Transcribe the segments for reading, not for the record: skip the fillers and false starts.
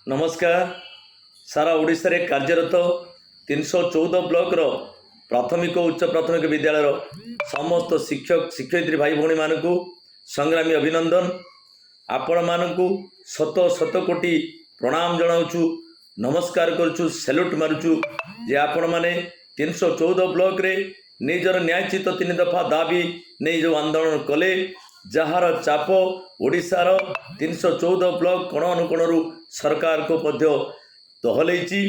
नमस्कार। सारा ओडिशा रे कार्यरत 314 ब्लॉक रो प्राथमिक और उच्च प्राथमिक विद्यालय समस्त शिक्षक शिक्षयित्री भाई भौणी मानकु संग्रामी अभिनंदन। आपण मानकु शत शत कोटी प्रणाम जनाऊछु, नमस्कार करुछु, सैल्यूट मारुछु जे आपण माने 314 ब्लॉक रे निजर न्यायचित 3 दफा दाबी नहीं जो आंदोलन कले, जार चाप ओडिशार 314 ब्लॉक कोण अनुकोणरू सरकार को मध्य दहलैछि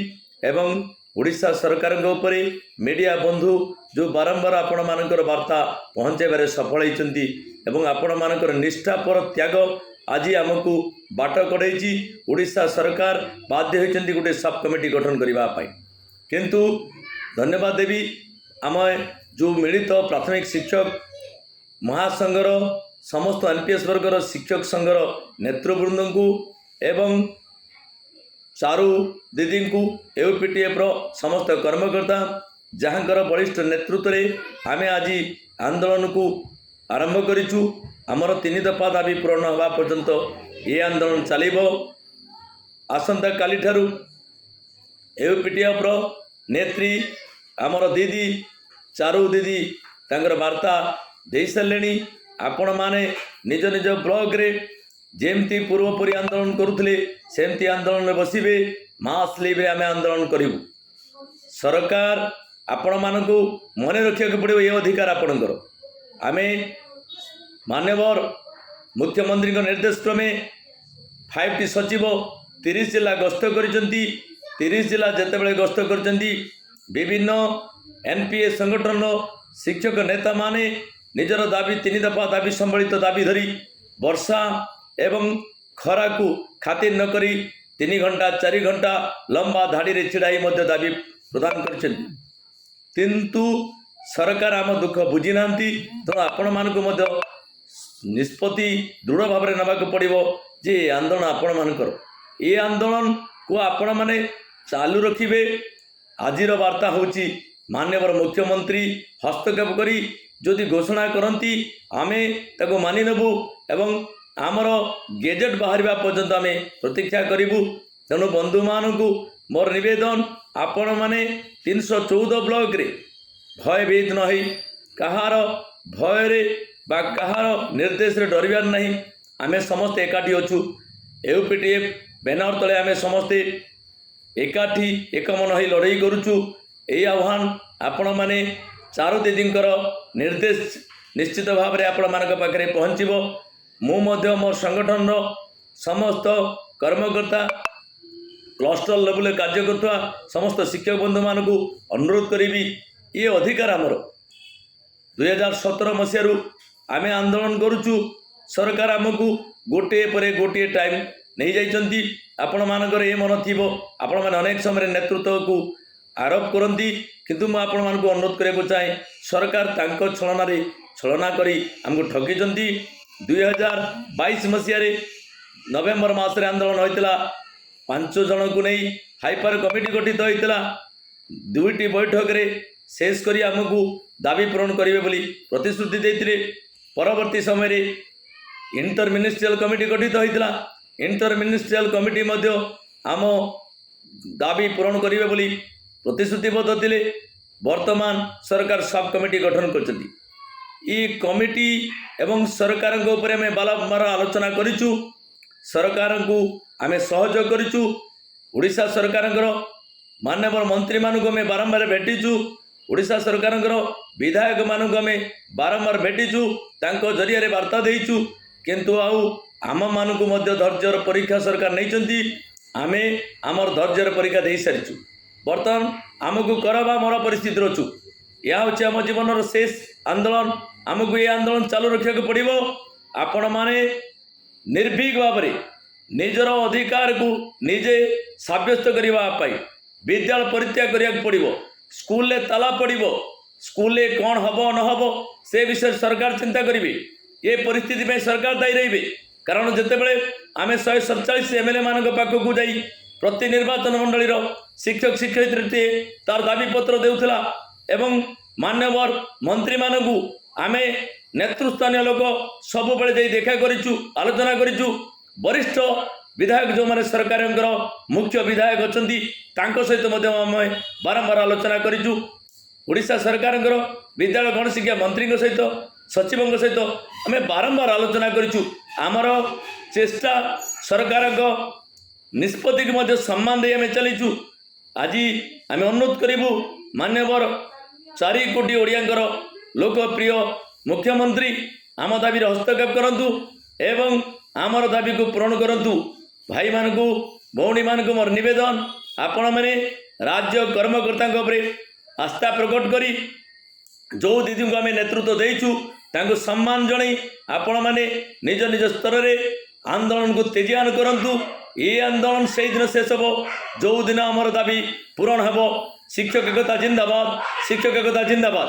एवं ओडिशा सरकार उपरे मीडिया बंधु जो बारंबार आपण मानकर वार्ता पहुँचाइबारे सफल होती एवं आपण मानकर निष्ठापर त्याग आज आमको बाट कड़ाई। ओडिशा सरकार बाध्य होती गोटे सब कमिटी गठन करने किंतु धन्यवाद देवी आम जो मिलित प्राथमिक शिक्षक महासंघर समस्त एनपीएस वर्गर शिक्षक संघर नेतृवृंद को एवं चारू दीदी को यूपीटीएफ समस्त कर्मकर्ता जहाँकर वरिष्ठ नेतृत्व में आम आज आंदोलन को आरंभ करूँ। आमर 3 दफा दाबी पूरण होगा पर्यंत ये आंदोलन चलो। आसंता काली ठारू यूपीटीएफ नेत्री आमर दीदी चारू दीदी तांकर वार्ता दे सारे। आपण माने निज निज ब्लॉक रे जेमती पूर्वपरी आंदोलन करुले सेमती आंदोलन में बसबे, मास लिव्रे आम आंदोलन करूँ। सरकार आपण मानकु मन रखा पड़ो ये अधिकार आपणकर। आम मान्यवर मुख्यमंत्री निर्देश क्रमे 5टी सचिव 30 जिला गस्त कर 30 जिला जितेबाला गस्त कर विभिन्न एनपीएस संगठन शिक्षक नेता माने निजर दाबी 3 दफा दाबी संबलित दाबी धरी वर्षा एवं खरा को खातिर न करी 3 घंटा 4 घंटा लंबा धाड़ी रे छिड़ाई मध्य दाबी प्रदान कर किंतु सरकार आम दुख बुझी ना। तेणु आपण मानक निष्पत्ति दृढ़ भाव में नवाक पड़ो जे आंदोलन आपण मानकर ये आंदोलन को आपण माने चालू रखिबे। आजिर वार्ता होची माननीय मुख्यमंत्री हस्तक्षेप करी जदि घोषणा करती आमे ताको मानि नेबु एवं आमर गेजेट बाहर पर्यंत आमे प्रतीक्षा करूँ। तेणु बंधु मानू मोर निवेदन आपण माने 314 ब्लॉक रे भयभीत न होई कहार भय रे बा कहार निर्देश रे डरबार नहीं। आमे समस्ते एकाठी अच्छु यूपीटीएफ बैनर तले आमे समस्ते एकाठी एकमन होई लड़ाई करुचु। यही आह्वान आपण माने चारू दीदींकर निर्देश निश्चित भाव में आपण मानक पाखरे पहुँचबो। मु मध्य मोर संगठन समस्त कर्मकर्ता क्लस्टर लेवल कार्य करथवा समस्त शिक्षक बंधु मानक अनुरोध करी ये अधिकार आमर 2017 मसीह आम आंदोलन करुचु। सरकार आमको गोटे पर गोटे टाइम नहीं जाइछंती। आपण मानकर ये मन थिबो आपण माने अनेक समय नेतृत्व को आरोप करती किंतु मैं आपण मानक अनुरोध करने चाहे सरकार तांको छलना करी आमको ठगी। 2022 मसीह नवेम्बर मास आंदोलन होता 5 जन को नहीं हाइपर कमिटी गठित होता 2टी बैठक रे शेष करी आमको दाबी पूरण करेंगे बोली प्रतिश्रुति देते। परवर्ती समय इंटर मिनिस्ट्रियल कमिटी गठित होता इंटर मिनिस्ट्रियल कमिटी मध्य आम दाबी पूरण करेंगे बोली प्रतिश्रुतिबद्ध थे। वर्तमान सरकार सब कमिटी गठन कर कमिटी एवं सरकार आम बारंबार आलोचना करूँ। सरकार को आम सहयोग करूँ। ओडिशा सरकार माननीय मंत्री मानक आम बारंबार भेटीचु। ओडिशा सरकार विधायक मानक आम बारंबार भेटीचु तांको जरिया वार्ता देचु किंतु आम मानक धैर्यर परीक्षा सरकार नहीं। आम आमर धैर्यर परीक्षा दे सारीचु। बर्तमान आमको करवा मर परिस्थिति अच्छु। यह हूँ आम जीवन शेष आंदोलन। आमको ये आंदोलन चालू रखा पड़ो। आपण माने निर्भीक भाव में निजर अधिकार को निजे सब्यस्त करने विद्यालय परित्याग करिया पड़ो। स्कूल ले ताला पड़ो। स्कूल ले कौन हम न हम से विषय सरकार चिंता करेंगे। ये परिस्थिति में सरकार दायी रही कारण जितेबाला आम 147 एमएलए मान पाखक जाई प्रति निर्वाचन मंडली शिक्षक शिक्षयित्री तार दाबी पत्र देउथला एवं मान्यवर मंत्री मानकू आमे नेतृस्थानीय लोक सब बेले देखा करिचु आलोचना करिचु। वरिष्ठ विधायक जो मैंने सरकार मुख्य विधायक अच्छा सहित आम बारंबार आलोचना करूँ। ओडिशा सरकार विद्यालय गणशिक्षा मंत्री सहित सचिव सहित आम बारंबार आलोचना करूँ। आमर चेष्टा सरकार निष्पत्ति को सम्मान दे आम चलीचु। आज आम अनुरोध करूँ मान्यवर 4 कोटी ओडियांकर लोकप्रिय मुख्यमंत्री आम दाबी हस्तक्षेप करंतु एवं आमर दाबी को पूरण करंतु। भाई मानकु भौणी मानकु मोर निवेदन आपण माने राज्य कर्मकर्ता आस्था प्रकट करी जो दीदी को आम नेतृत्व देचु तांको सम्मान जणई आपण माने निज निज स्तर रे आंदोलन को तेजियान करंतु। ये आंदोलन से दिन शेष हो जो दिन आमर दाबी पूरण हेबो। शिक्षक एकता जिंदाबाद, शिक्षक एकता जिंदाबाद।